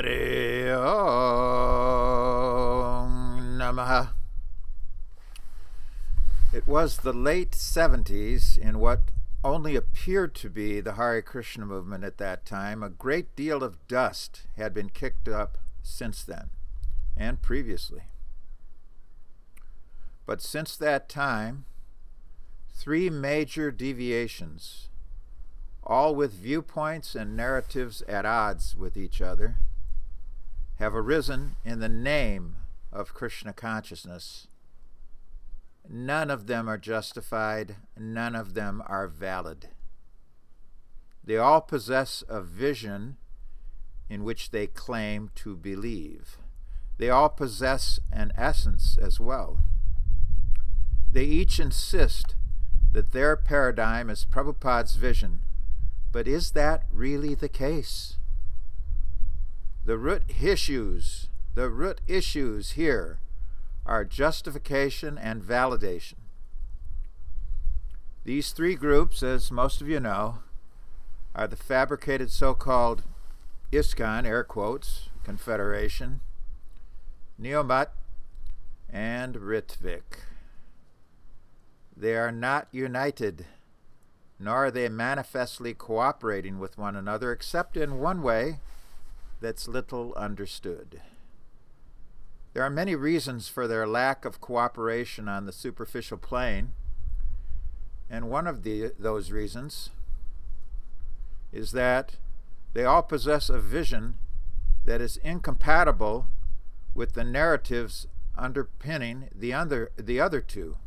Hare Om Namaha. It was the late 70s in what only appeared to be the Hare Krishna movement at that time. A great deal of dust had been kicked up since then and previously. But since that time, three major deviations, all with viewpoints and narratives at odds with each other, have arisen in the name of Krishna consciousness. None of them are justified, none of them are valid. They all possess a vision in which they claim to believe. They all possess an essence as well. They each insist that their paradigm is Prabhupada's vision, but is that really the case? The root issues here are justification and validation. These three groups, as most of you know, are the fabricated so-called ISKCON, air quotes, Confederation, Neomat, and Ritvik. They are not united, nor are they manifestly cooperating with one another, except in one way that's little understood. There are many reasons for their lack of cooperation on the superficial plane, and one of those reasons is that they all possess a vision that is incompatible with the narratives underpinning the other two.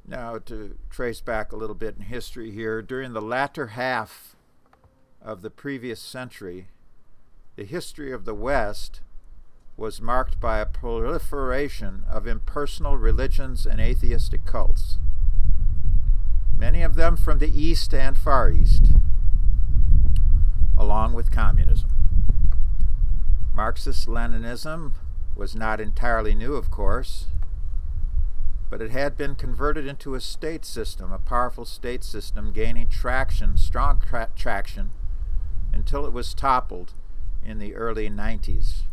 Now, to trace back a little bit in history here, during the latter half of the previous century, the history of the West was marked by a proliferation of impersonal religions and atheistic cults, many of them from the East and Far East, along with communism. Marxist-Leninism was not entirely new, of course, but it had been converted into a state system, a powerful state system, gaining strong traction, until it was toppled in the early 90s.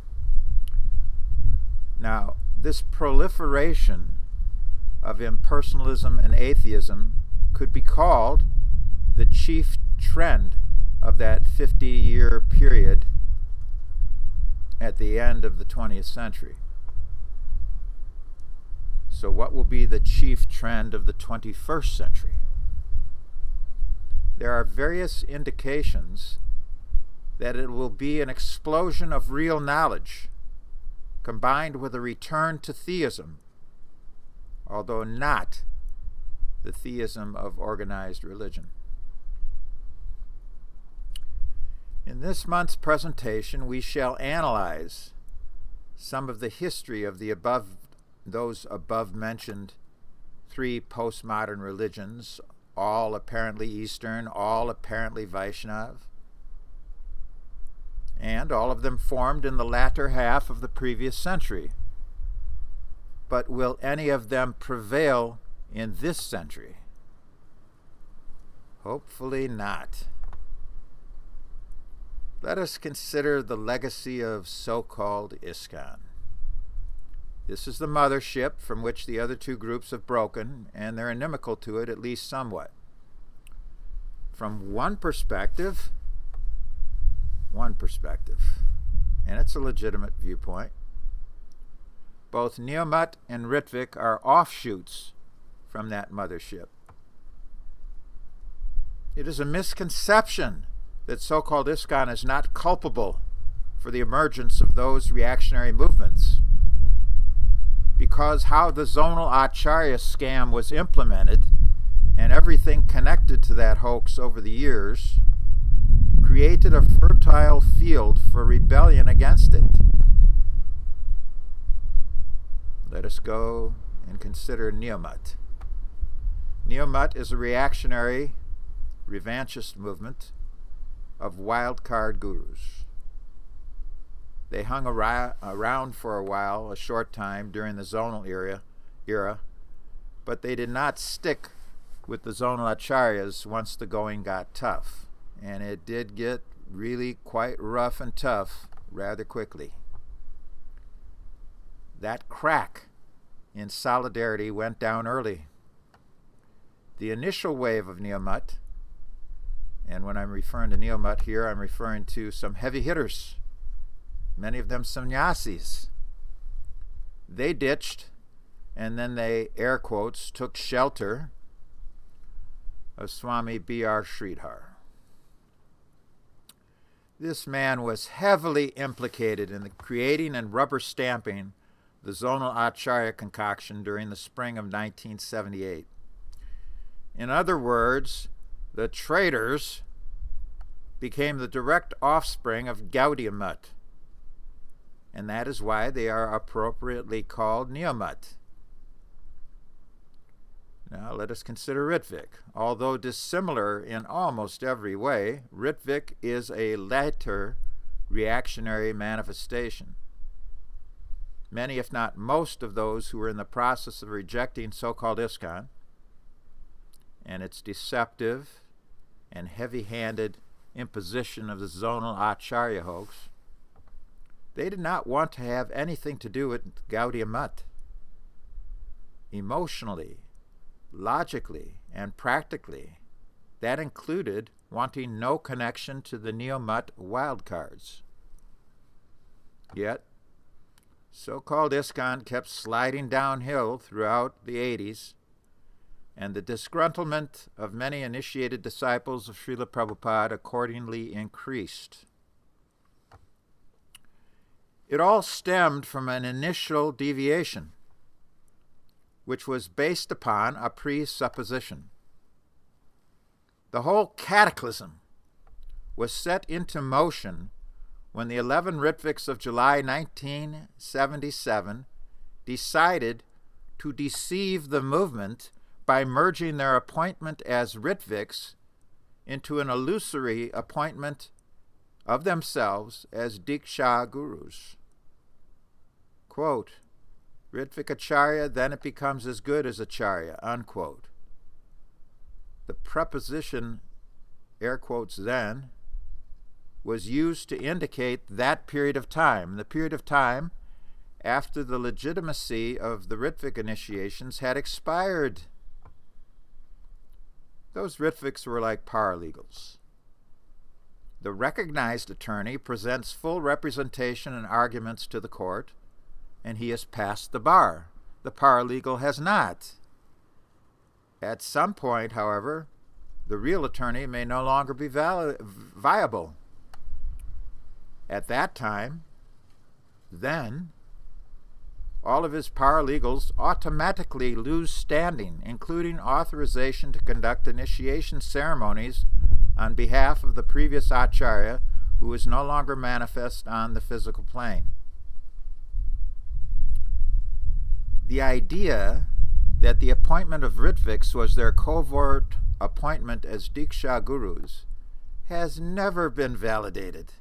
Now, this proliferation of impersonalism and atheism could be called the chief trend of that 50-year period at the end of the 20th century. So what will be the chief trend of the 21st century? There are various indications that it will be an explosion of real knowledge combined with a return to theism, although not the theism of organized religion. In this month's presentation, we shall analyze some of the history of those above-mentioned three postmodern religions, all apparently Eastern, all apparently Vaishnav, and all of them formed in the latter half of the previous century. But will any of them prevail in this century? Hopefully not. Let us consider the legacy of so-called ISKCON. This is the mothership from which the other two groups have broken, and they're inimical to it, at least somewhat. From one perspective, and it's a legitimate viewpoint, both Neomat and Ritvik are offshoots from that mothership. It is a misconception that so-called ISKCON is not culpable for the emergence of those reactionary movements, because how the zonal acharya scam was implemented and everything connected to that hoax over the years created a fertile field for rebellion against it. Let us go and consider Neomat. Neomat is a reactionary, revanchist movement of wildcard gurus. They hung around for a while, a short time, during the zonal era, but they did not stick with the zonal acharyas once the going got tough. And it did get really quite rough and tough rather quickly. That crack in solidarity went down early. The initial wave of Niyamut, and when I'm referring to Niyamut here, I'm referring to some heavy hitters, many of them sannyasis. They ditched, and then they, air quotes, took shelter of Swami B.R. Sridhar. This man was heavily implicated in the creating and rubber stamping the zonal Acharya concoction during the spring of 1978. In other words, the traitors became the direct offspring of Gaudiya Mutt, and that is why they are appropriately called Niyamut. Now let us consider Rittvik. Although dissimilar in almost every way, Rittvik is a later reactionary manifestation. Many, if not most, of those who were in the process of rejecting so-called ISKCON and its deceptive and heavy-handed imposition of the zonal Acharya hoax, they did not want to have anything to do with Gaudiya Mutt. Emotionally, logically, and practically, that included wanting no connection to the Neo-Mutt wildcards. Yet, so-called ISKCON kept sliding downhill throughout the 80s, and the disgruntlement of many initiated disciples of Srila Prabhupada accordingly increased. It all stemmed from an initial deviation, which was based upon a presupposition. The whole cataclysm was set into motion when the 11 Ritviks of July 1977 decided to deceive the movement by merging their appointment as Ritviks into an illusory appointment of themselves as Diksha Gurus. Quote, Ritvik Acharya, then it becomes as good as Acharya, unquote. The preposition, air quotes, then, was used to indicate that period of time, the period of time after the legitimacy of the Ritvik initiations had expired. Those Ritviks were like paralegals. The recognized attorney presents full representation and arguments to the court, and he has passed the bar. The paralegal has not. At some point, however, the real attorney may no longer be viable. At that time, then, all of his paralegals automatically lose standing, including authorization to conduct initiation ceremonies on behalf of the previous Acharya, who is no longer manifest on the physical plane. The idea that the appointment of Ritviks was their covert appointment as Diksha Gurus has never been validated.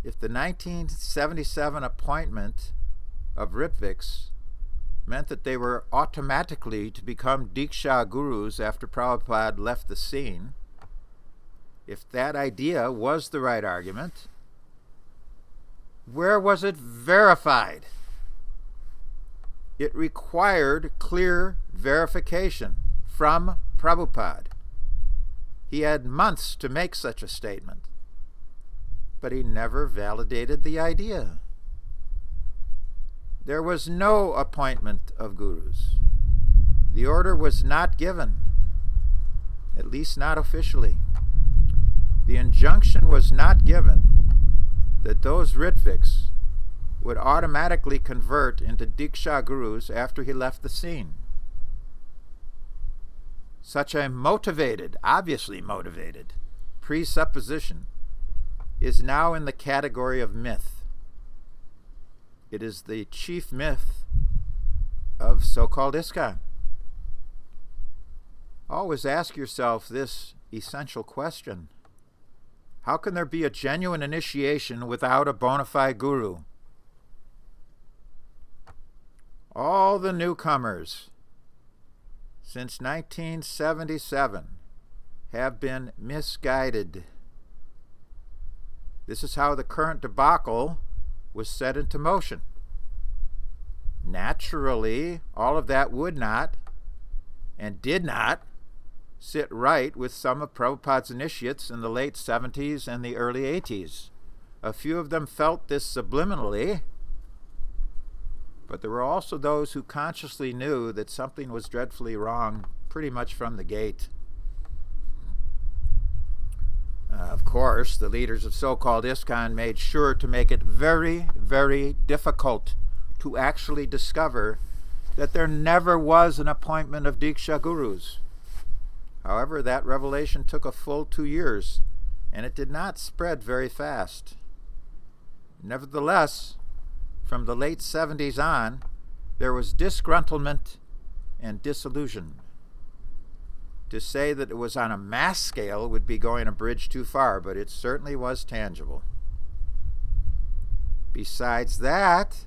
If the 1977 appointment of Ritviks meant that they were automatically to become Diksha Gurus after Prabhupada left the scene, if that idea was the right argument, where was it verified? It required clear verification from Prabhupada. He had months to make such a statement, but he never validated the idea. There was no appointment of gurus. The order was not given, at least not officially. The injunction was not given that those Ritviks would automatically convert into Diksha Gurus after he left the scene. Such a motivated, obviously motivated, presupposition is now in the category of myth. It is the chief myth of so-called ISKCON. Always ask yourself this essential question. How can there be a genuine initiation without a bona fide guru? All the newcomers since 1977 have been misguided. This is how the current debacle was set into motion. Naturally, all of that would not and did not sit right with some of Prabhupada's initiates in the late 70s and the early 80s. A few of them felt this subliminally, but there were also those who consciously knew that something was dreadfully wrong pretty much from the gate. Of course, the leaders of so-called ISKCON made sure to make it very, very difficult to actually discover that there never was an appointment of Diksha Gurus. However, that revelation took a full 2 years, and it did not spread very fast. Nevertheless, from the late 70s on, there was disgruntlement and disillusion. To say that it was on a mass scale would be going a bridge too far, but it certainly was tangible. Besides that,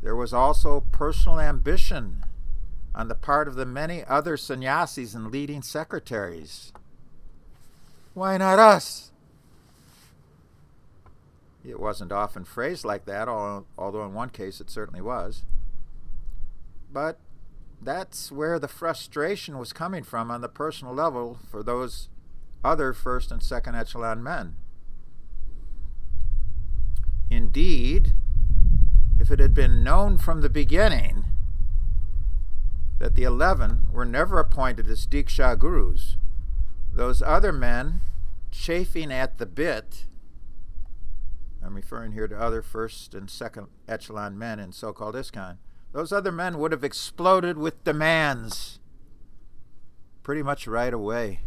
there was also personal ambition on the part of the many other sannyasis and leading secretaries. Why not us? It wasn't often phrased like that, although in one case it certainly was. But that's where the frustration was coming from on the personal level for those other first and second echelon men. Indeed, if it had been known from the beginning that the 11 were never appointed as Diksha Gurus, those other men chafing at the bit, I'm referring here to other first and second echelon men in so-called ISKCON, those other men would have exploded with demands pretty much right away.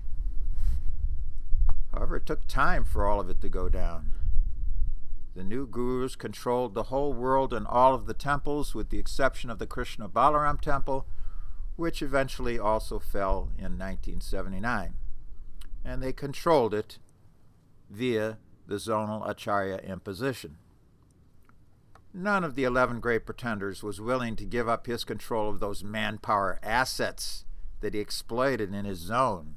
However, it took time for all of it to go down. The new gurus controlled the whole world and all of the temples, with the exception of the Krishna Balaram temple, which eventually also fell in 1979. And they controlled it via the zonal Acharya imposition. None of the 11 great pretenders was willing to give up his control of those manpower assets that he exploited in his zone.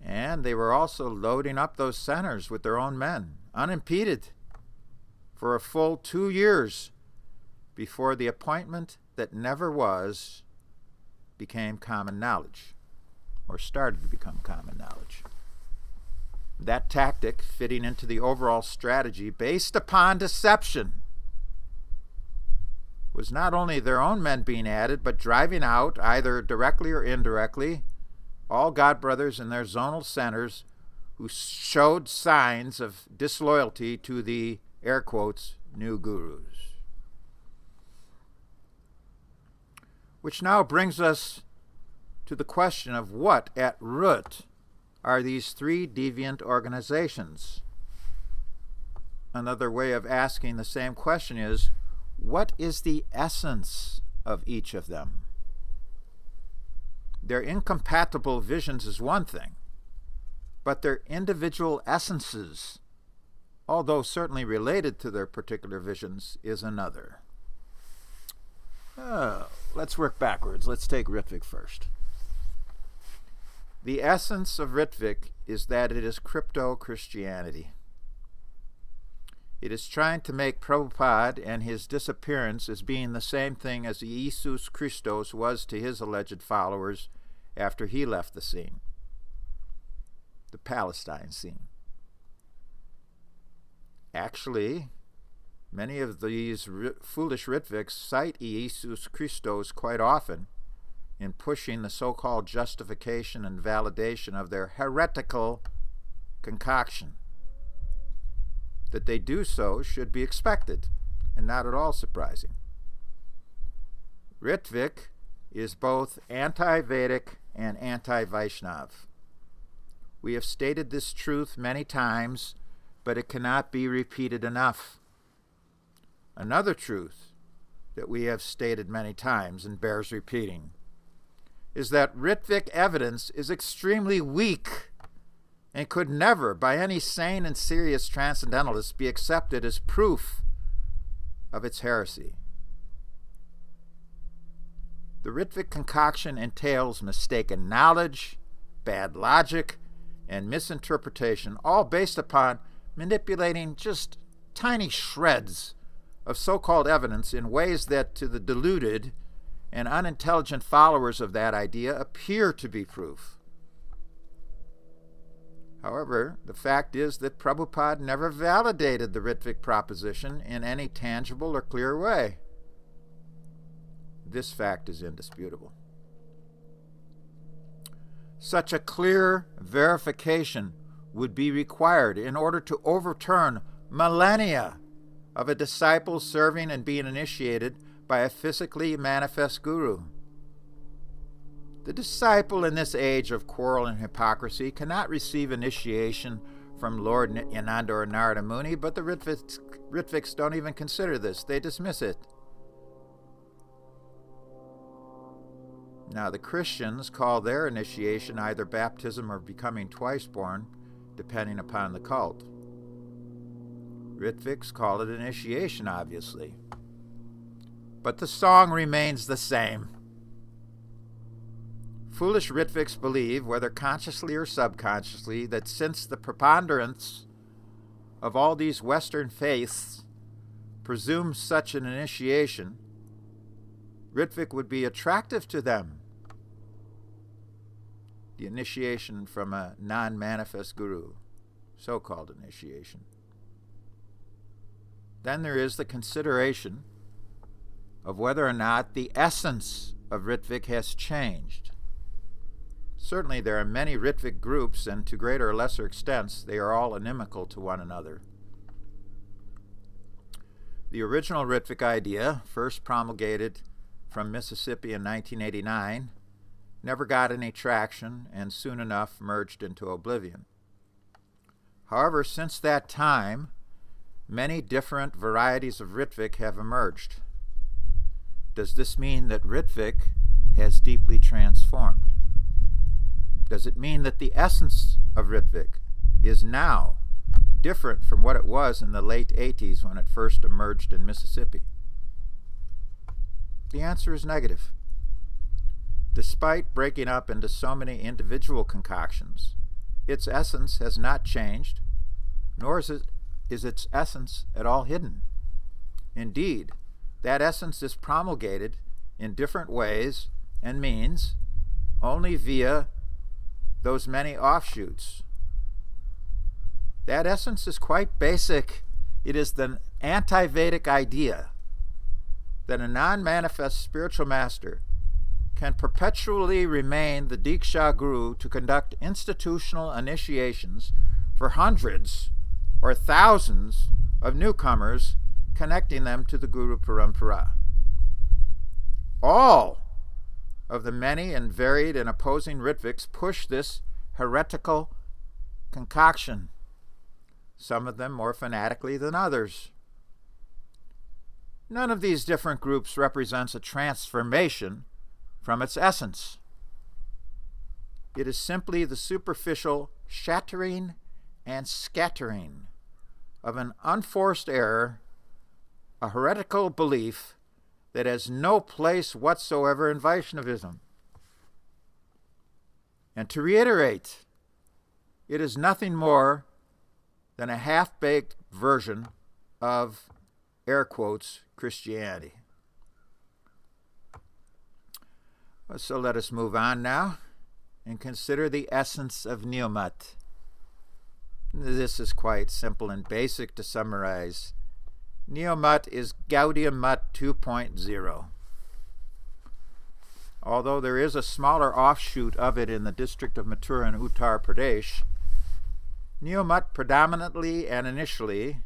And they were also loading up those centers with their own men, unimpeded, for a full 2 years before the appointment that never was became common knowledge, or started to become common knowledge. That tactic fitting into the overall strategy based upon deception was not only their own men being added, but driving out, either directly or indirectly, all godbrothers in their zonal centers who showed signs of disloyalty to the, air quotes, new gurus. Which now brings us to the question of what, at root, are these three deviant organizations? Another way of asking the same question is, what is the essence of each of them? Their incompatible visions is one thing, but their individual essences, although certainly related to their particular visions, is another. Let's work backwards. Let's take Ritvik first. The essence of Ritvik is that it is crypto-Christianity. It is trying to make Prabhupada and his disappearance as being the same thing as Jesus Christos was to his alleged followers after he left the scene, the Palestine scene. Actually, many of these foolish Ritviks cite Jesus Christos quite often in pushing the so-called justification and validation of their heretical concoction. That they do so should be expected and not at all surprising. Ritvik is both anti-Vedic and anti-Vaishnav. We have stated this truth many times, but it cannot be repeated enough. Another truth that we have stated many times and bears repeating is that Ritvik evidence is extremely weak and could never, by any sane and serious transcendentalist, be accepted as proof of its heresy. The Ritwik concoction entails mistaken knowledge, bad logic, and misinterpretation, all based upon manipulating just tiny shreds of so-called evidence in ways that to the deluded and unintelligent followers of that idea appear to be proof. However, the fact is that Prabhupada never validated the Ritwik proposition in any tangible or clear way. This fact is indisputable. Such a clear verification would be required in order to overturn millennia of a disciple serving and being initiated by a physically manifest guru. The disciple in this age of quarrel and hypocrisy cannot receive initiation from Lord Nityananda or Narada Muni, but the Ritviks don't even consider this. They dismiss it. Now, the Christians call their initiation either baptism or becoming twice born, depending upon the cult. Ritviks call it initiation, obviously. But the song remains the same. Foolish Ritviks believe, whether consciously or subconsciously, that since the preponderance of all these Western faiths presumes such an initiation, Ritvik would be attractive to them. The initiation from a non-manifest guru, so-called initiation. Then there is the consideration of whether or not the essence of Ritvik has changed. Certainly there are many Ritvik groups, and to greater or lesser extents, they are all inimical to one another. The original Ritvik idea, first promulgated from Mississippi in 1989, never got any traction and soon enough merged into oblivion. However, since that time, many different varieties of Ritvik have emerged. Does this mean that Ritvik has deeply transformed? Does it mean that the essence of Ritvik is now different from what it was in the late 80s when it first emerged in Mississippi? The answer is negative. Despite breaking up into so many individual concoctions, its essence has not changed, nor is its essence at all hidden. Indeed, that essence is promulgated in different ways and means only via those many offshoots. That essence is quite basic. It is the anti-Vedic idea that a non-manifest spiritual master can perpetually remain the Diksha Guru to conduct institutional initiations for hundreds or thousands of newcomers, connecting them to the Guru Parampara. All of the many and varied and opposing Ritviks push this heretical concoction, some of them more fanatically than others. None of these different groups represents a transformation from its essence. It is simply the superficial shattering and scattering of an unforced error, a heretical belief that has no place whatsoever in Vaishnavism. And to reiterate, it is nothing more than a half-baked version of, air quotes, Christianity. So let us move on now and consider the essence of Niyamata. This is quite simple and basic to summarize. Niyamata is Gaudiya Mat 2.0. Although there is a smaller offshoot of it in the district of Mathura in Uttar Pradesh, Niyamata predominantly and initially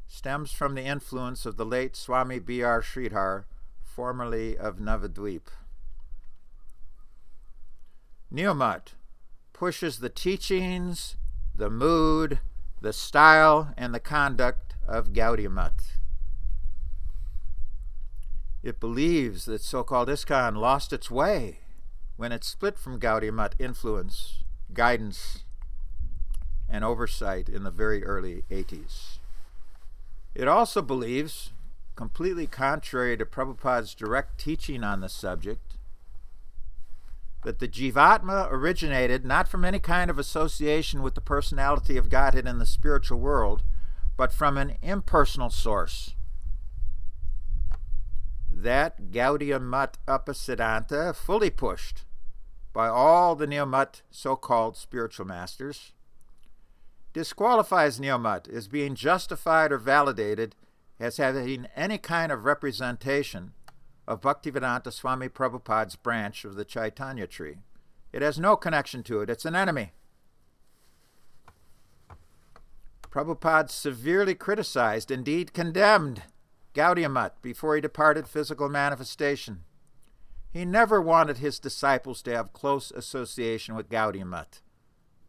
stems from the influence of the late Swami B.R. Sridhar, formerly of Navadvip. Niyamata pushes the teachings, the mood, the style, and the conduct of Gaudiya Mat. It believes that so-called ISKCON lost its way when it split from Gaudiya Mat influence, guidance, and oversight in the very early 80s. It also believes, completely contrary to Prabhupada's direct teaching on the subject, that the Jivatma originated not from any kind of association with the personality of Godhead in the spiritual world, but from an impersonal source. That Gaudiya Mat Upasiddhanta, fully pushed by all the Neo-Mat so-called spiritual masters, disqualifies Neo-Mat as being justified or validated as having any kind of representation of Bhaktivedanta Swami Prabhupada's branch of the Chaitanya tree. It has no connection to it. It's an enemy. Prabhupada severely criticized, indeed condemned, Gaudiya Mat before he departed physical manifestation. He never wanted his disciples to have close association with Gaudiya Mat.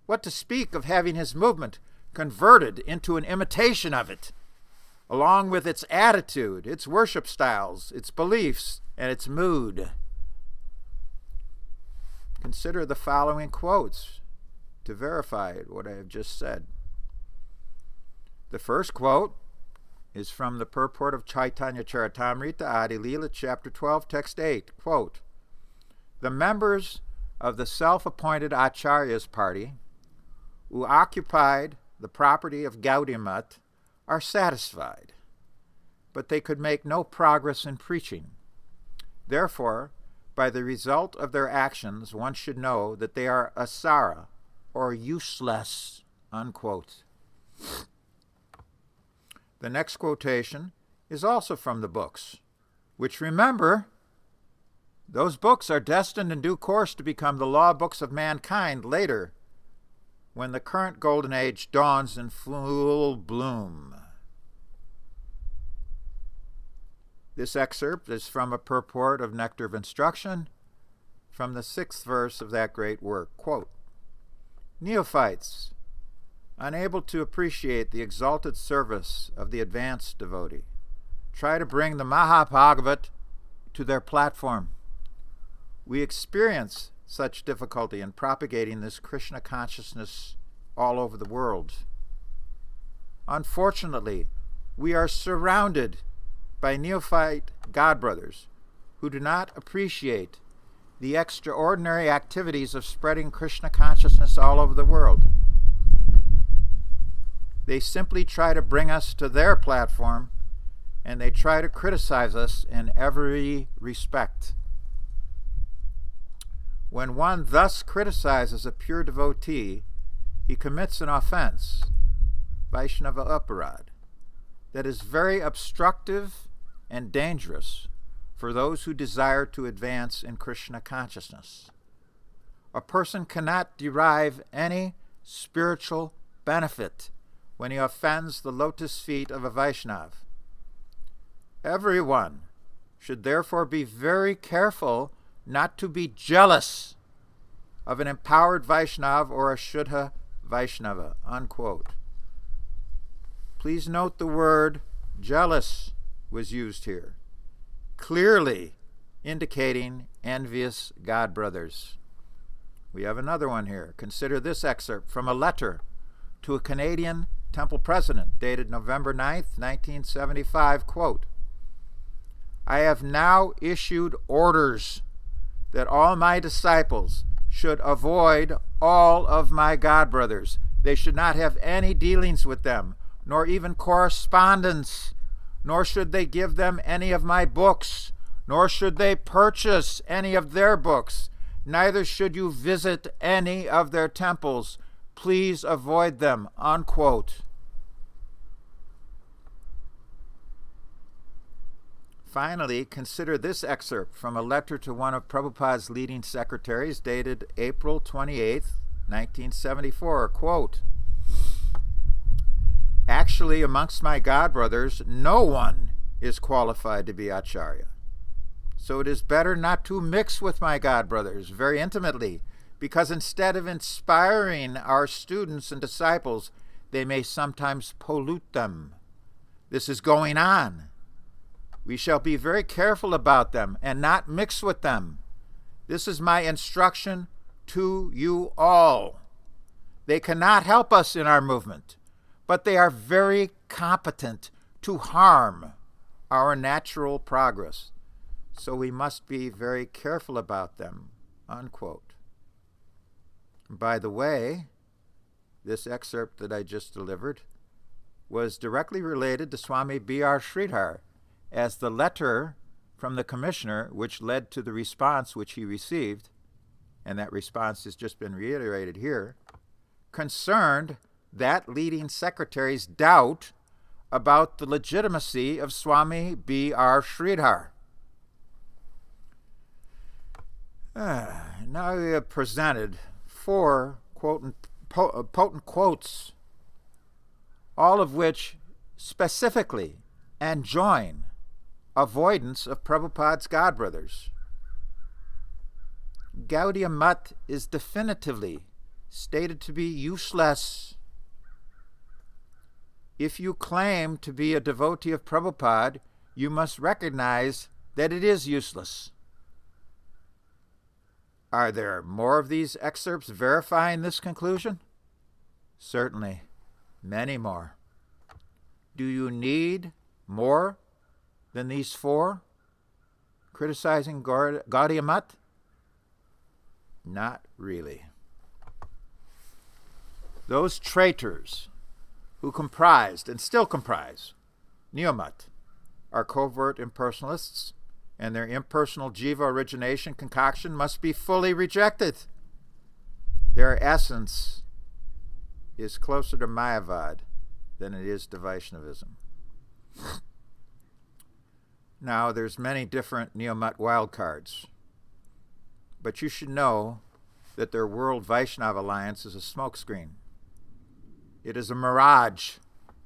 What to speak of having his movement converted into an imitation of it, along with its attitude, its worship styles, its beliefs, and its mood. Consider the following quotes to verify what I have just said. The first quote is from the purport of Chaitanya Charitamrita, Adi Leela, chapter 12, text 8. Quote, "The members of the self-appointed Acharyas party who occupied the property of Gaudiya Mat are satisfied, but they could make no progress in preaching. Therefore, by the result of their actions, one should know that they are asara, or useless," unquote. The next quotation is also from the books, which, remember, those books are destined in due course to become the law books of mankind later, when the current golden age dawns in full bloom. This excerpt is from a purport of Nectar of Instruction, from the 6th verse of that great work. Quote, "Neophytes, unable to appreciate the exalted service of the advanced devotee, try to bring the Mahabhagavat to their platform. We experience such difficulty in propagating this Krishna consciousness all over the world. Unfortunately, we are surrounded by neophyte godbrothers who do not appreciate the extraordinary activities of spreading Krishna consciousness all over the world. They simply try to bring us to their platform, and they try to criticize us in every respect. When one thus criticizes a pure devotee, he commits an offense, Vaishnava Aparad, that is very obstructive and dangerous for those who desire to advance in Krishna consciousness. A person cannot derive any spiritual benefit when he offends the lotus feet of a Vaishnav. Everyone should therefore be very careful not to be jealous of an empowered Vaishnav or a Shuddha Vaishnava," unquote. Please note the word jealous was used here, clearly indicating envious godbrothers. We have another one here. Consider this excerpt from a letter to a Canadian temple president dated November 9th, 1975. Quote, "I have now issued orders that all my disciples should avoid all of my godbrothers. They should not have any dealings with them, nor even correspondence, nor should they give them any of my books, nor should they purchase any of their books. Neither should you visit any of their temples. Please avoid them," unquote. Finally, consider this excerpt from a letter to one of Prabhupada's leading secretaries dated April 28th, 1974. Quote, "Actually, amongst my godbrothers, no one is qualified to be Acharya. So it is better not to mix with my godbrothers very intimately, because instead of inspiring our students and disciples, they may sometimes pollute them. This is going on. We shall be very careful about them and not mix with them. This is my instruction to you all. They cannot help us in our movement, but they are very competent to harm our natural progress. So we must be very careful about them," unquote. By the way, this excerpt that I just delivered was directly related to Swami B.R. Sridhar, as the letter from the commissioner, which led to the response which he received, and that response has just been reiterated here, concerned that leading secretary's doubt about the legitimacy of Swami B.R. Sridhar. Now we have presented 4 potent quotes, all of which specifically enjoin avoidance of Prabhupada's godbrothers. Gaudiya Mat is definitively stated to be useless. If you claim to be a devotee of Prabhupada, you must recognize that it is useless. Are there more of these excerpts verifying this conclusion? Certainly, many more. Do you need more than these 4 criticizing Gaudiya Mat? Not really. Those traitors who comprised and still comprise Neo-Mat are covert impersonalists, and their impersonal jiva origination concoction must be fully rejected. Their essence is closer to Mayavad than it is to Vaishnavism. Now, there's many different Neo-Mat wildcards, but you should know that their World Vaishnava Alliance is a smokescreen. It is a mirage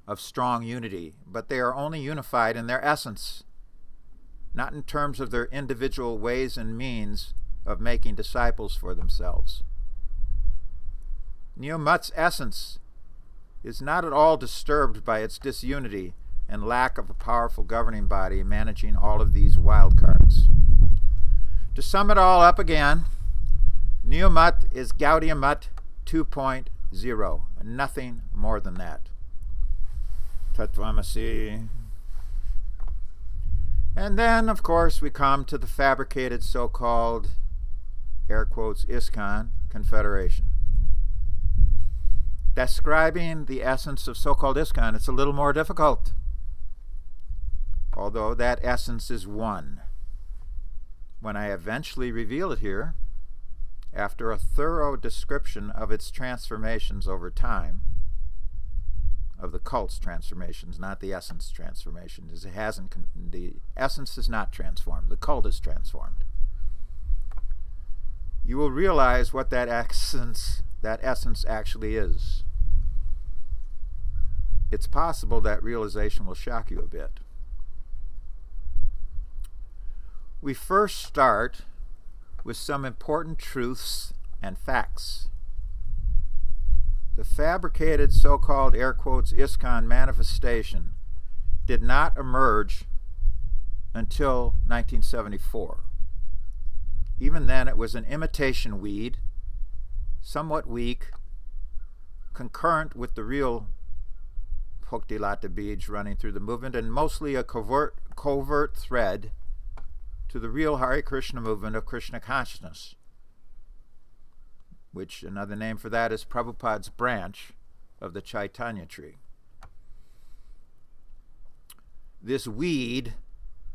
of strong unity, but they are only unified in their essence, not in terms of their individual ways and means of making disciples for themselves. Neo-Mat's essence is not at all disturbed by its disunity and lack of a powerful governing body managing all of these wild cards. To sum it all up again, Neo-Mat is Gaudiya Mat 2.0, nothing more than that. Tattvamasi. And then, of course, we come to the fabricated so-called, air quotes, ISKCON Confederation. Describing the essence of so-called ISKCON, it's a little more difficult, although that essence is one. When I eventually reveal it here, after a thorough description of its transformations over time, of the cult's transformations, not the essence transformations. The essence is not transformed. The cult is transformed. You will realize what that essence actually is. It's possible that realization will shock you a bit. We first start with some important truths and facts. The fabricated so-called, air quotes, ISKCON manifestation did not emerge until 1974. Even then, it was an imitation weed, somewhat weak, concurrent with the real Bhakti Lata Bij running through the movement, and mostly a covert thread to the real Hare Krishna movement of Krishna consciousness, which another name for that is Prabhupada's branch of the Chaitanya tree. This weed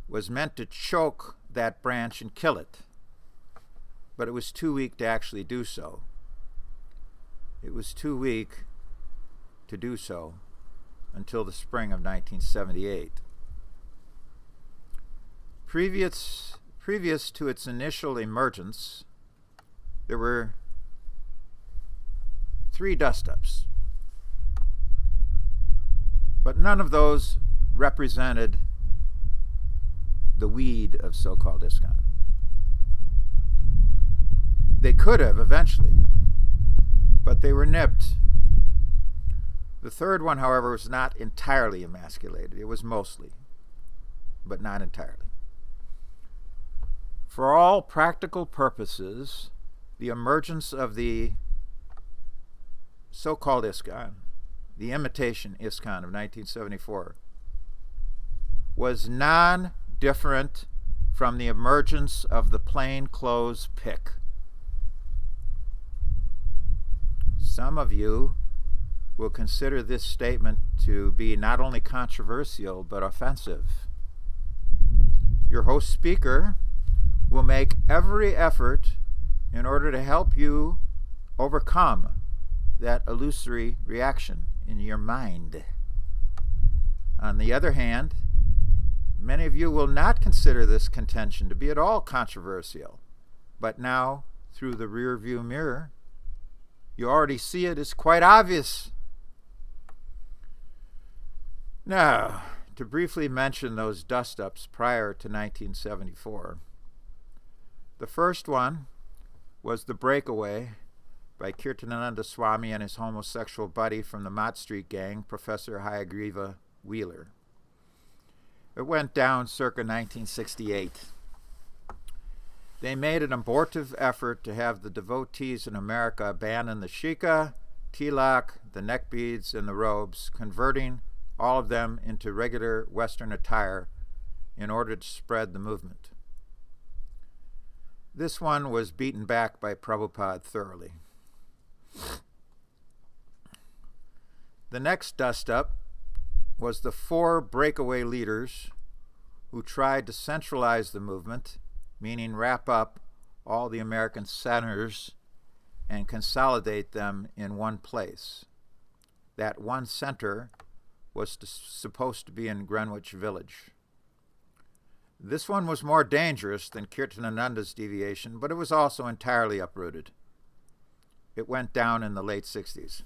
was meant to choke that branch and kill it, but it was too weak to actually do so. It was too weak to do so until the spring of 1978. Previous to its initial emergence, there were 3 dust-ups, but none of those represented the weed of so-called ISKCON. They could have eventually, but they were nipped. The third one, however, was not entirely emasculated. It was mostly, but not entirely. For all practical purposes, the emergence of the so-called ISKCON, the imitation ISKCON of 1974, was non-different from the emergence of the plain clothes pick Some of you will consider this statement to be not only controversial but offensive. Your host speaker will make every effort in order to help you overcome that illusory reaction in your mind. On the other hand, many of you will not consider this contention to be at all controversial, but now, through the rear-view mirror, you already see it as quite obvious. Now, to briefly mention those dust-ups prior to 1974, the first one was the breakaway by Kirtanananda Swami and his homosexual buddy from the Mott Street gang, Professor Hayagriva Wheeler. It went down circa 1968. They made an abortive effort to have the devotees in America abandon the shika, tilak, the neck beads, and the robes, converting all of them into regular Western attire in order to spread the movement. This one was beaten back by Prabhupada thoroughly. The next dust-up was the 4 breakaway leaders who tried to centralize the movement, meaning wrap up all the American centers and consolidate them in one place. That one center was supposed to be in Greenwich Village. This one was more dangerous than Kirtanananda's deviation, but it was also entirely uprooted. It went down in the late 60s.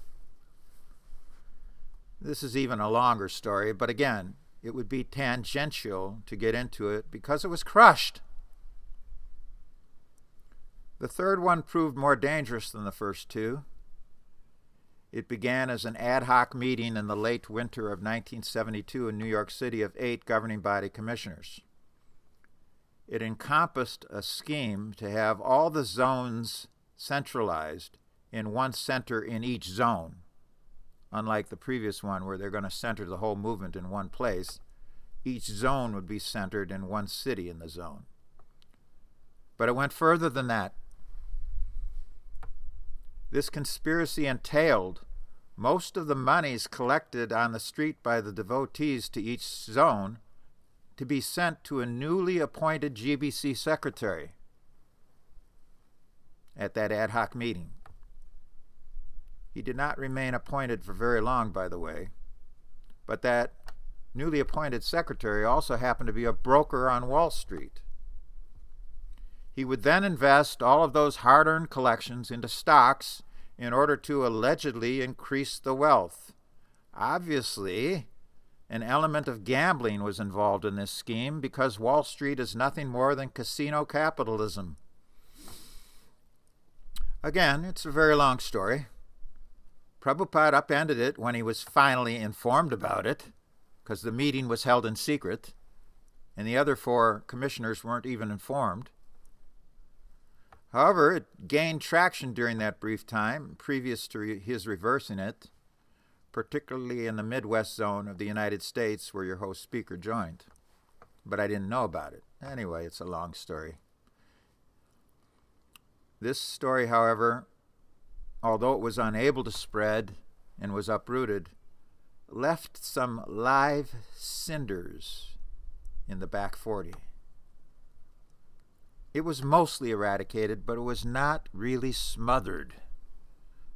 This is even a longer story, but again, it would be tangential to get into it because it was crushed. The third one proved more dangerous than the first 2. It began as an ad hoc meeting in the late winter of 1972 in New York City of 8 governing body commissioners. It encompassed a scheme to have all the zones centralized in one center in each zone. Unlike the previous one where they're going to center the whole movement in one place, each zone would be centered in one city in the zone. But it went further than that. This conspiracy entailed most of the monies collected on the street by the devotees to each zone to be sent to a newly appointed GBC secretary at that ad hoc meeting. He did not remain appointed for very long, by the way, but that newly appointed secretary also happened to be a broker on Wall Street. He would then invest all of those hard-earned collections into stocks in order to allegedly increase the wealth. Obviously, an element of gambling was involved in this scheme because Wall Street is nothing more than casino capitalism. Again, it's a very long story. Prabhupada upended it when he was finally informed about it, because the meeting was held in secret, and the other 4 commissioners weren't even informed. However, it gained traction during that brief time, previous to his reversing it, particularly in the Midwest zone of the United States where your host speaker joined. But I didn't know about it. Anyway, it's a long story. This story, however, although it was unable to spread and was uprooted, left some live cinders in the back 40. It was mostly eradicated, but it was not really smothered.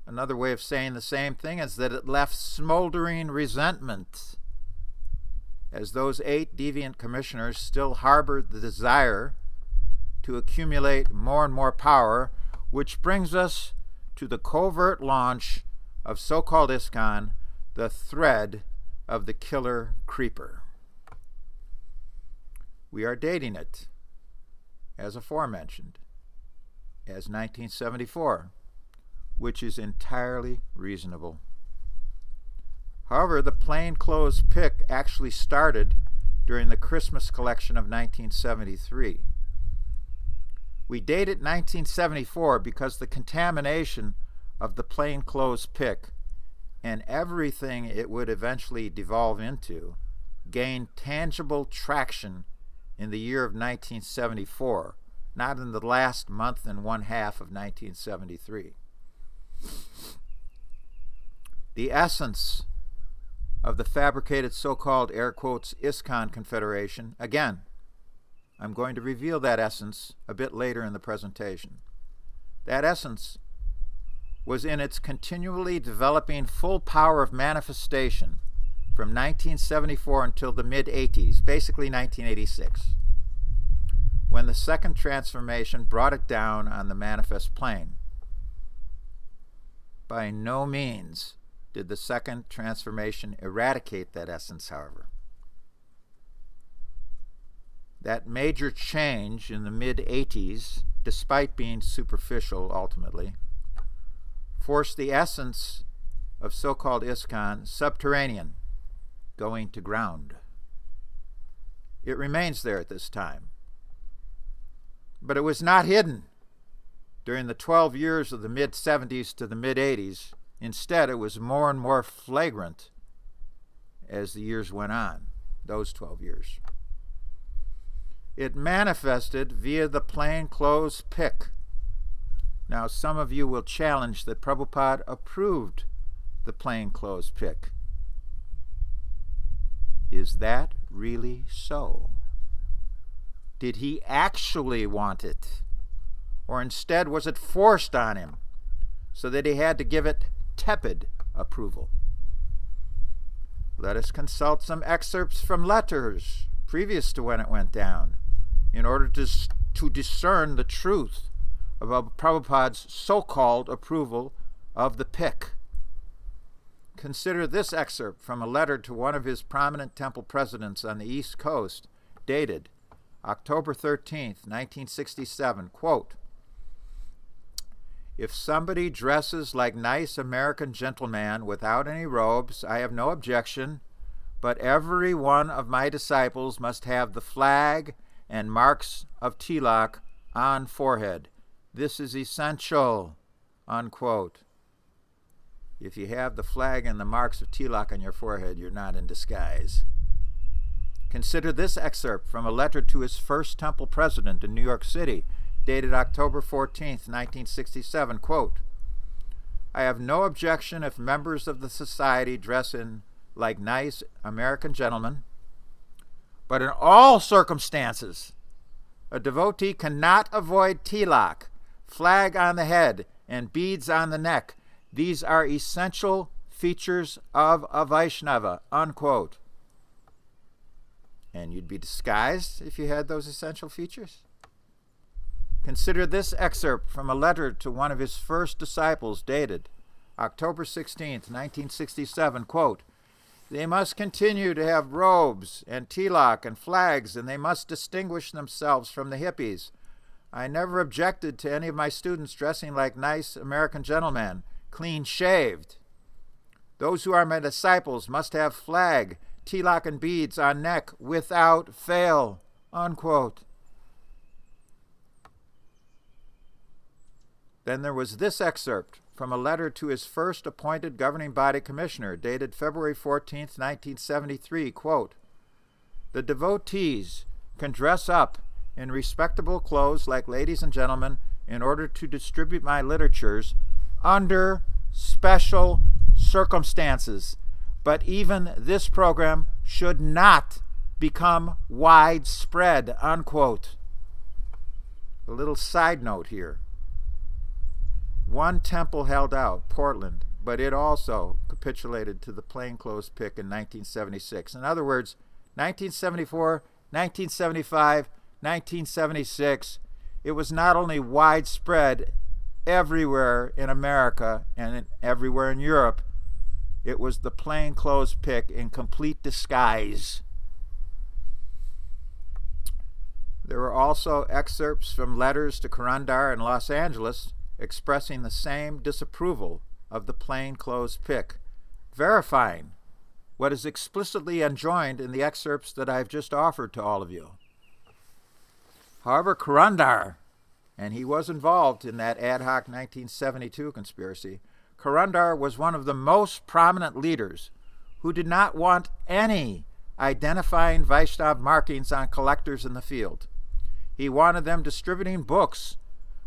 Another way of saying the same thing is that it left smoldering resentment, as those 8 deviant commissioners still harbored the desire to accumulate more and more power, which brings us to the covert launch of so-called ISKCON, the thread of the killer creeper. We are dating it, as aforementioned, as 1974, which is entirely reasonable. However, the plainclothes pick actually started during the Christmas collection of 1973. We date it 1974 because the contamination of the plainclothes pick and everything it would eventually devolve into gained tangible traction in the year of 1974, not in the last month and one half of 1973. the essence of the fabricated so-called, air quotes, ISKCON Confederation. Again, I'm going to reveal that essence a bit later in the presentation. That essence was in its continually developing full power of manifestation from 1974 until the mid-80s, basically 1986, when the second transformation brought it down on the manifest plane. By no means did the second transformation eradicate that essence, however. That major change in the mid-80s, despite being superficial ultimately, forced the essence of so-called ISKCON subterranean, going to ground. It remains there at this time. But it was not hidden during the 12 years of the mid-70s to the mid-80s. Instead, it was more and more flagrant as the years went on, those 12 years. It manifested via the plainclothes pick. Now, some of you will challenge that Prabhupada approved the plainclothes pick. Is that really so? Did he actually want it? Or instead was it forced on him so that he had to give it tepid approval? Let us consult some excerpts from letters previous to when it went down in order to discern the truth about Prabhupada's so-called approval of the pick. Consider this excerpt from a letter to one of his prominent temple presidents on the East Coast, dated October 13th, 1967. Quote, "If somebody dresses like nice American gentleman without any robes, I have no objection, but every one of my disciples must have the flag and marks of tilak on forehead. This is essential," unquote. If you have the flag and the marks of tilak on your forehead, you're not in disguise. Consider this excerpt from a letter to his first temple president in New York City, dated October 14th, 1967. Quote, "I have no objection if members of the society dress in like nice American gentlemen, but in all circumstances, a devotee cannot avoid tilak, flag on the head, and beads on the neck. These are essential features of a Vaishnava," unquote. And you'd be disguised if you had those essential features? Consider this excerpt from a letter to one of his first disciples, dated October 16th, 1967. Quote, "They must continue to have robes and tilak and flags, and they must distinguish themselves from the hippies. I never objected to any of my students dressing like nice American gentlemen, clean-shaved. Those who are my disciples must have flag, tilak, and beads on neck without fail," unquote. Then there was this excerpt from a letter to his first appointed governing body commissioner, dated February 14th, 1973. Quote, "The devotees can dress up in respectable clothes like ladies and gentlemen in order to distribute my literatures under special circumstances. But even this program should not become widespread," unquote. A little side note here. One temple held out, Portland, but it also capitulated to the plainclothes pick in 1976. In other words, 1974, 1975, 1976, it was not only widespread everywhere in America and everywhere in Europe, it was the plainclothes pick in complete disguise. There were also excerpts from letters to Kurandar in Los Angeles expressing the same disapproval of the plainclothes pick, verifying what is explicitly enjoined in the excerpts that I've just offered to all of you. However, Kurandar, and he was involved in that ad hoc 1972 conspiracy, Kurandar was one of the most prominent leaders who did not want any identifying Vaishnav markings on collectors in the field. He wanted them distributing books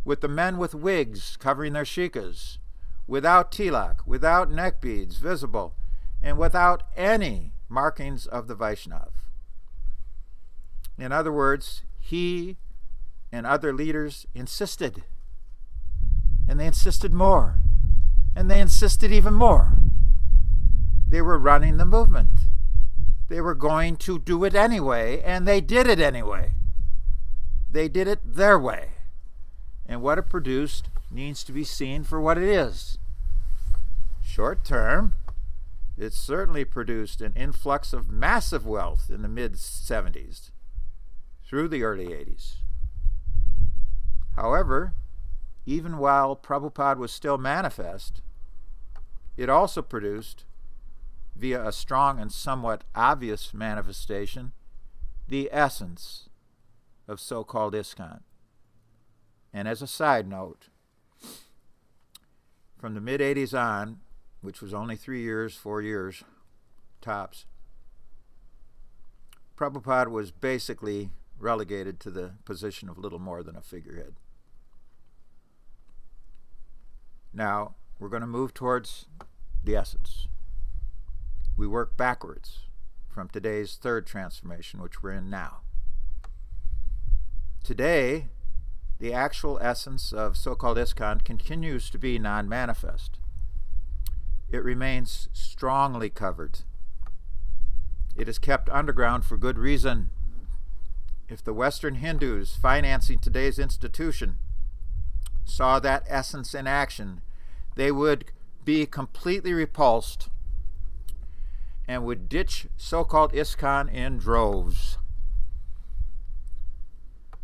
with the men with wigs covering their shikas, without tilak, without neck beads visible, and without any markings of the Vaishnav. In other words, he and other leaders insisted, and they insisted more, and they insisted even more. They were running the movement. They were going to do it anyway, and they did it anyway. They did it their way. And what it produced needs to be seen for what it is. Short term, it certainly produced an influx of massive wealth in the mid-70s through the early 80s. However, even while Prabhupada was still manifest, it also produced, via a strong and somewhat obvious manifestation, the essence of so-called ISKCON. And as a side note, from the mid-80s on, which was only 3 years, 4 years, tops, Prabhupada was basically relegated to the position of little more than a figurehead. Now, we're going to move towards the essence. We work backwards from today's third transformation, which we're in now. Today, the actual essence of so-called ISKCON continues to be non-manifest. It remains strongly covered. It is kept underground for good reason. If the Western Hindus financing today's institution saw that essence in action, they would be completely repulsed and would ditch so-called ISKCON in droves.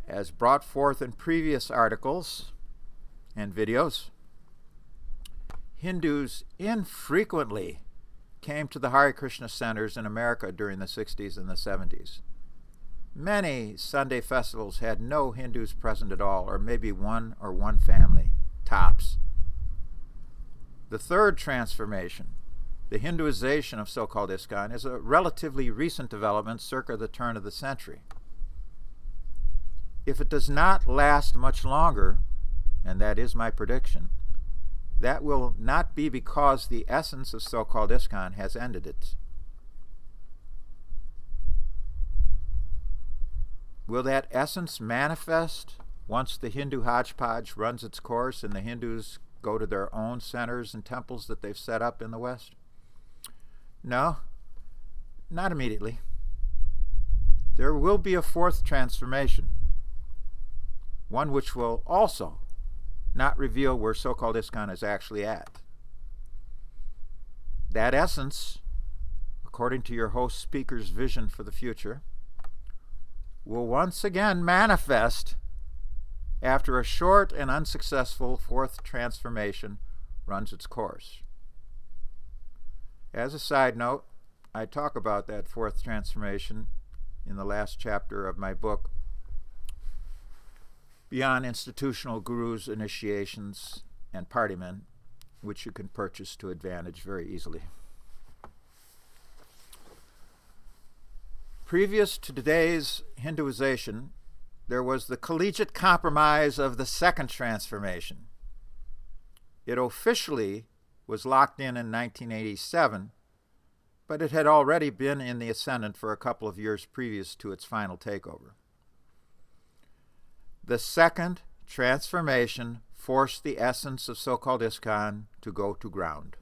As brought forth in previous articles and videos, Hindus infrequently came to the Hare Krishna centers in America during the 60s and the 70s. Many Sunday festivals had no Hindus present at all, or maybe one family, tops. The third transformation, the Hinduization of so-called ISKCON, is a relatively recent development circa the turn of the century. If it does not last much longer, and that is my prediction, that will not be because the essence of so-called ISKCON has ended it. Will that essence manifest once the Hindu hodgepodge runs its course and the Hindus go to their own centers and temples that they've set up in the West? No, not immediately. There will be a fourth transformation, one which will also not reveal where so-called ISKCON is actually at. That essence, according to your host speaker's vision for the future, will once again manifest after a short and unsuccessful fourth transformation runs its course. As a side note, I talk about that fourth transformation in the last chapter of my book, Beyond Institutional Gurus, Initiations, and Partymen, which you can purchase to advantage very easily. Previous to today's Hinduization, there was the collegiate compromise of the second transformation. It officially was locked in 1987, but it had already been in the ascendant for a couple of years previous to its final takeover. The second transformation forced the essence of so-called ISKCON to go to ground.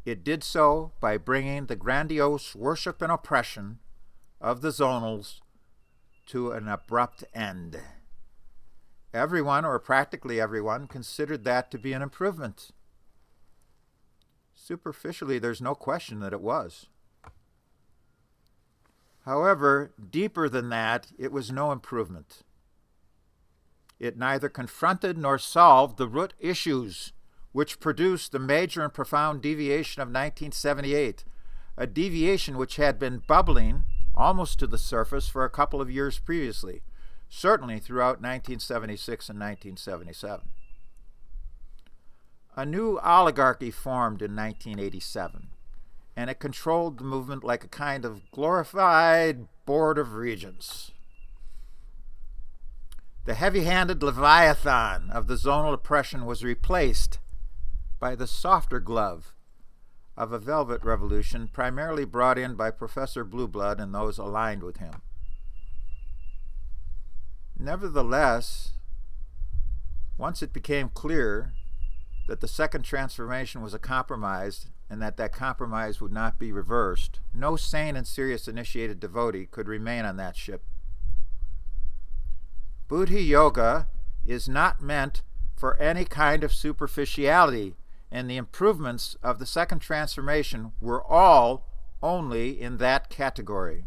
It did so by bringing the grandiose worship and oppression of the zonals to an abrupt end. Everyone, or practically everyone, considered that to be an improvement. Superficially, there's no question that it was. However, deeper than that, it was no improvement. It neither confronted nor solved the root issues which produced the major and profound deviation of 1978, a deviation which had been bubbling almost to the surface for a couple of years previously, certainly throughout 1976 and 1977. A new oligarchy formed in 1987, and it controlled the movement like a kind of glorified board of regents. The heavy-handed leviathan of the zonal oppression was replaced by the softer glove of a velvet revolution primarily brought in by Professor Blueblood and those aligned with him. Nevertheless, once it became clear that the second transformation was a compromise and that compromise would not be reversed, no sane and serious initiated devotee could remain on that ship. Buddhi Yoga is not meant for any kind of superficiality, and the improvements of the second transformation were all only in that category.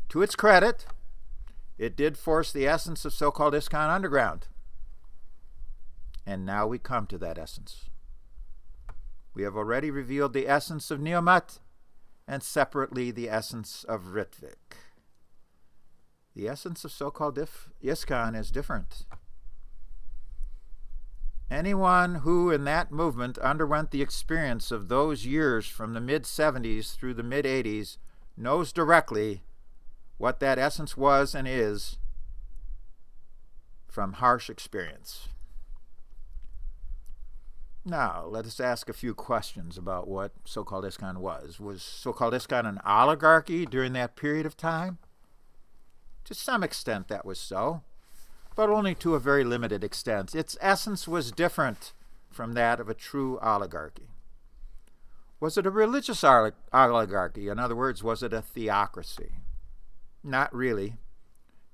To its credit, it did force the essence of so-called ISKCON underground. And now we come to that essence. We have already revealed the essence of Neomat and separately the essence of Rittvik. The essence of so-called ISKCON is different. Anyone who in that movement underwent the experience of those years from the mid-70s through the mid-80s knows directly what that essence was and is from harsh experience. Now, let us ask a few questions about what so-called ISKCON was. Was so-called ISKCON an oligarchy during that period of time? To some extent that was so, but only to a very limited extent. Its essence was different from that of a true oligarchy. Was it a religious oligarchy? In other words, was it a theocracy? Not really,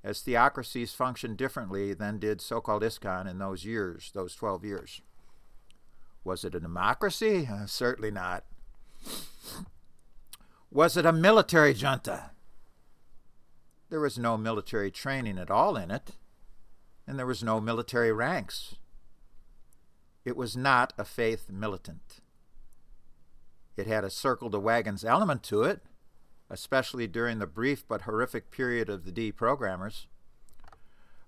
as theocracies functioned differently than did so-called ISKCON in those years, those 12 years. Was it a democracy? Certainly not. Was it a military junta? There was no military training at all in it, and there was no military ranks. It was not a faith militant. It had a circle the wagons element to it, especially during the brief but horrific period of the deprogrammers.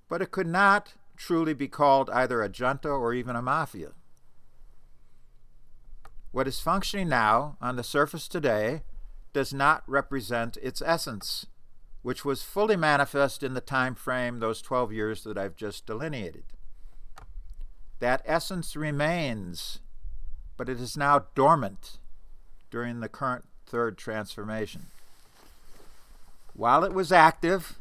But it could not truly be called either a junta or even a mafia. What is functioning now on the surface today does not represent its essence, which was fully manifest in the time frame, those 12 years that I've just delineated. That essence remains, but it is now dormant during the current third transformation. While it was active,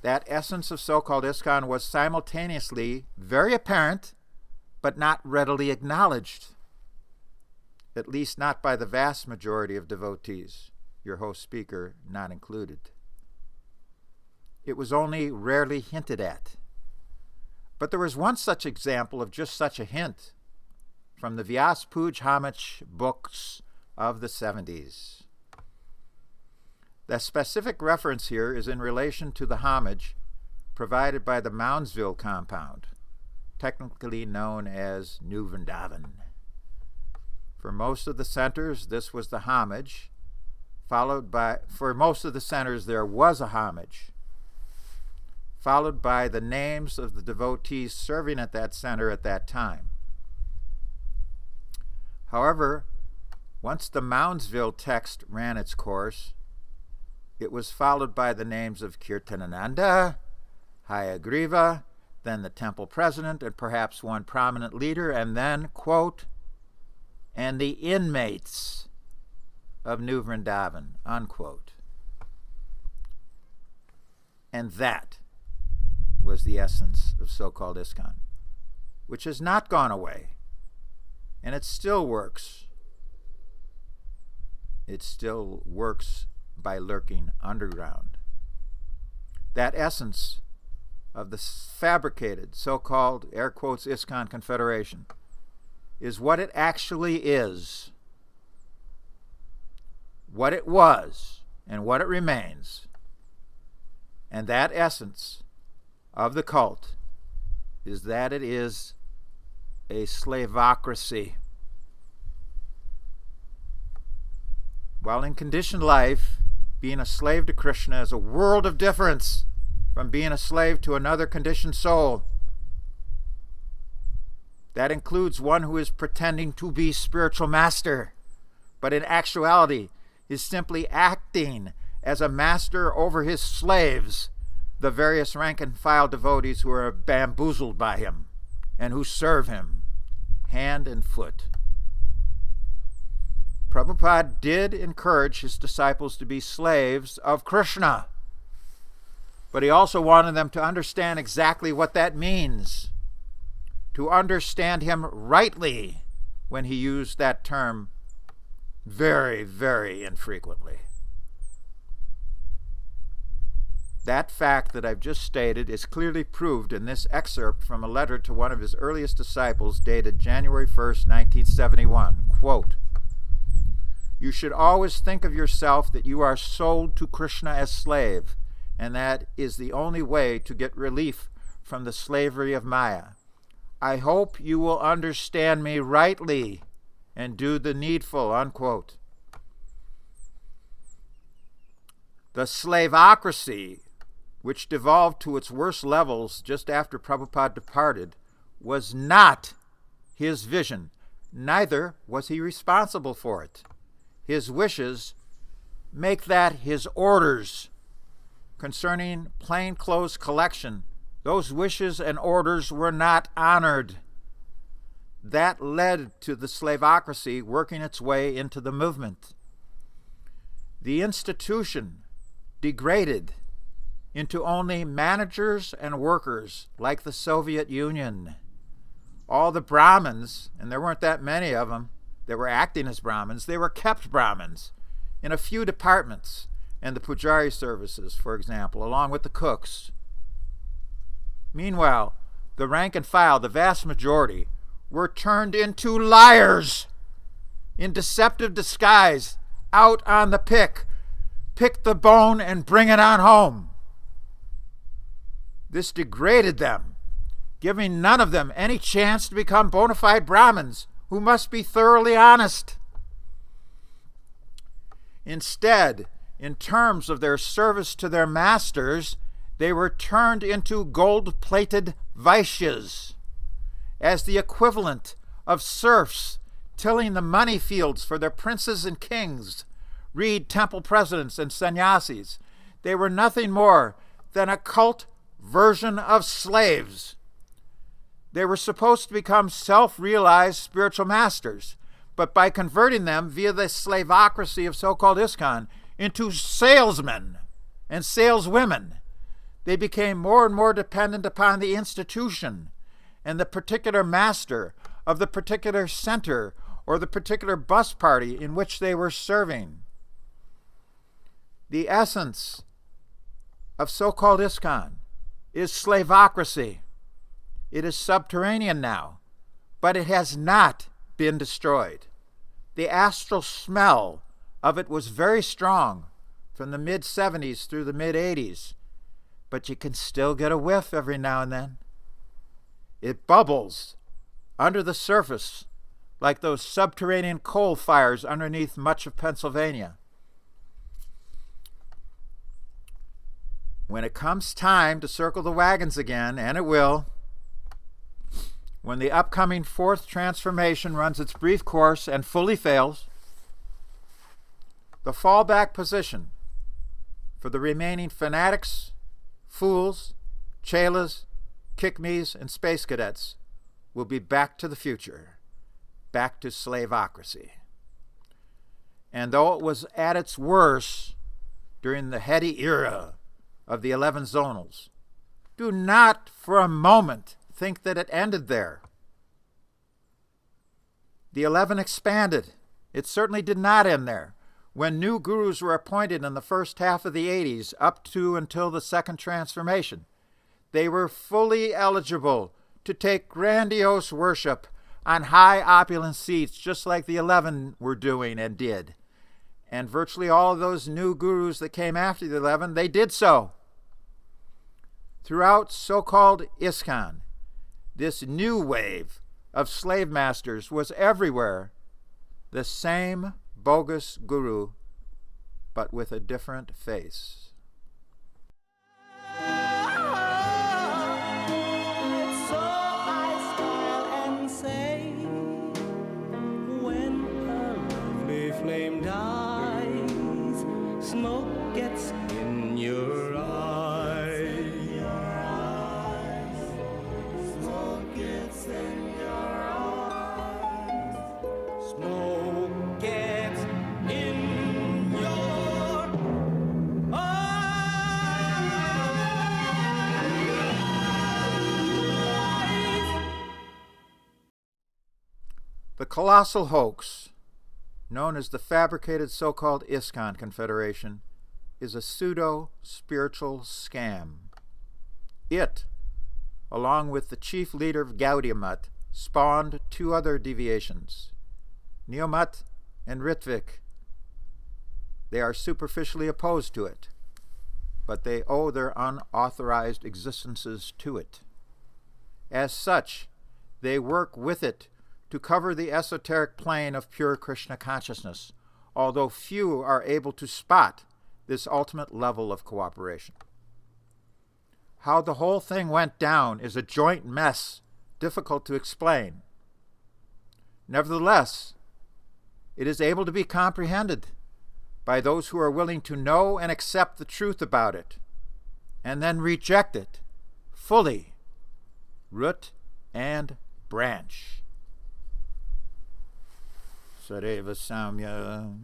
that essence of so-called ISKCON was simultaneously very apparent, but not readily acknowledged, at least not by the vast majority of devotees, your host speaker not included. It was only rarely hinted at. But there was one such example of just such a hint from the Vyas Puj Homage books of the 70s. The specific reference here is in relation to the homage provided by the Moundsville compound, technically known as New Vrindavan. For most of the centers, this was the homage, for most of the centers there was a homage, followed by the names of the devotees serving at that center at that time. However, once the Moundsville text ran its course, it was followed by the names of Kirtanananda, Hayagriva, then the temple president, and perhaps one prominent leader, and then, quote, and the inmates of New Vrindavan, unquote. And that was the essence of so-called ISKCON, which has not gone away, and it still works. It still works by lurking underground. That essence of the fabricated, so-called, air quotes, ISKCON Confederation is what it actually is, what it was, and what it remains. And that essence of the cult is that it is a slavocracy. While in conditioned life, being a slave to Krishna is a world of difference from being a slave to another conditioned soul. That includes one who is pretending to be spiritual master, but in actuality is simply acting as a master over his slaves, the various rank and file devotees who are bamboozled by him and who serve him, hand and foot. Prabhupada did encourage his disciples to be slaves of Krishna, but he also wanted them to understand exactly what that means, to understand him rightly when he used that term very, very infrequently. That fact that I've just stated is clearly proved in this excerpt from a letter to one of his earliest disciples dated January 1st, 1971. Quote, "You should always think of yourself that you are sold to Krishna as slave, and that is the only way to get relief from the slavery of Maya. I hope you will understand me rightly and do the needful," unquote. The slaveocracy, which devolved to its worst levels just after Prabhupada departed, was not his vision. Neither was he responsible for it. His wishes make that his orders. Concerning plainclothes collection, those wishes and orders were not honored. That led to the slaveocracy working its way into the movement. The institution degraded into only managers and workers like the Soviet Union. All the Brahmins, and there weren't that many of them that were acting as Brahmins, they were kept Brahmins in a few departments and the Pujari services, for example, along with the cooks. Meanwhile, the rank and file, the vast majority, were turned into liars in deceptive disguise, out on the pick the bone and bring it on home. This degraded them, giving none of them any chance to become bona fide Brahmins who must be thoroughly honest. Instead, in terms of their service to their masters, they were turned into gold-plated Vaishyas, as the equivalent of serfs tilling the money fields for their princes and kings, read temple presidents and sannyasis. They were nothing more than a cult version of slaves. They were supposed to become self-realized spiritual masters, but by converting them via the slaveocracy of so-called ISKCON into salesmen and saleswomen, they became more and more dependent upon the institution and the particular master of the particular center or the particular bus party in which they were serving. The essence of so-called ISKCON is slaveocracy. It is subterranean now, but it has not been destroyed. The astral smell of it was very strong from the mid-70s through the mid-80s, but you can still get a whiff every now and then. It bubbles under the surface like those subterranean coal fires underneath much of Pennsylvania. When it comes time to circle the wagons again, and it will, when the upcoming fourth transformation runs its brief course and fully fails, the fallback position for the remaining fanatics, fools, chelas, kickmes, and space cadets will be back to the future, back to slaveocracy. And though it was at its worst during the heady era of the 11 zonals, do not for a moment think that it ended there. The 11 expanded. It certainly did not end there. When new gurus were appointed in the first half of the 80s up to until the second transformation, they were fully eligible to take grandiose worship on high opulent seats, just like the 11 were doing and did. And virtually all of those new gurus that came after the 11, they did so. Throughout so-called ISKCON, this new wave of slave masters was everywhere the same bogus guru, but with a different face. Flame dies, smoke gets in your eyes. Smoke gets in your eyes. colossal hoax, known as the fabricated so-called ISKCON Confederation, is a pseudo-spiritual scam. It, along with the chief leader of Gaudiamat, spawned two other deviations, Neomat and Ritwik. They are superficially opposed to it, but they owe their unauthorized existences to it. As such, they work with it to cover the esoteric plane of pure Krishna consciousness, although few are able to spot this ultimate level of cooperation. How the whole thing went down is a joint mess, difficult to explain. Nevertheless, it is able to be comprehended by those who are willing to know and accept the truth about it, and then reject it fully, root and branch. Sareva Samya.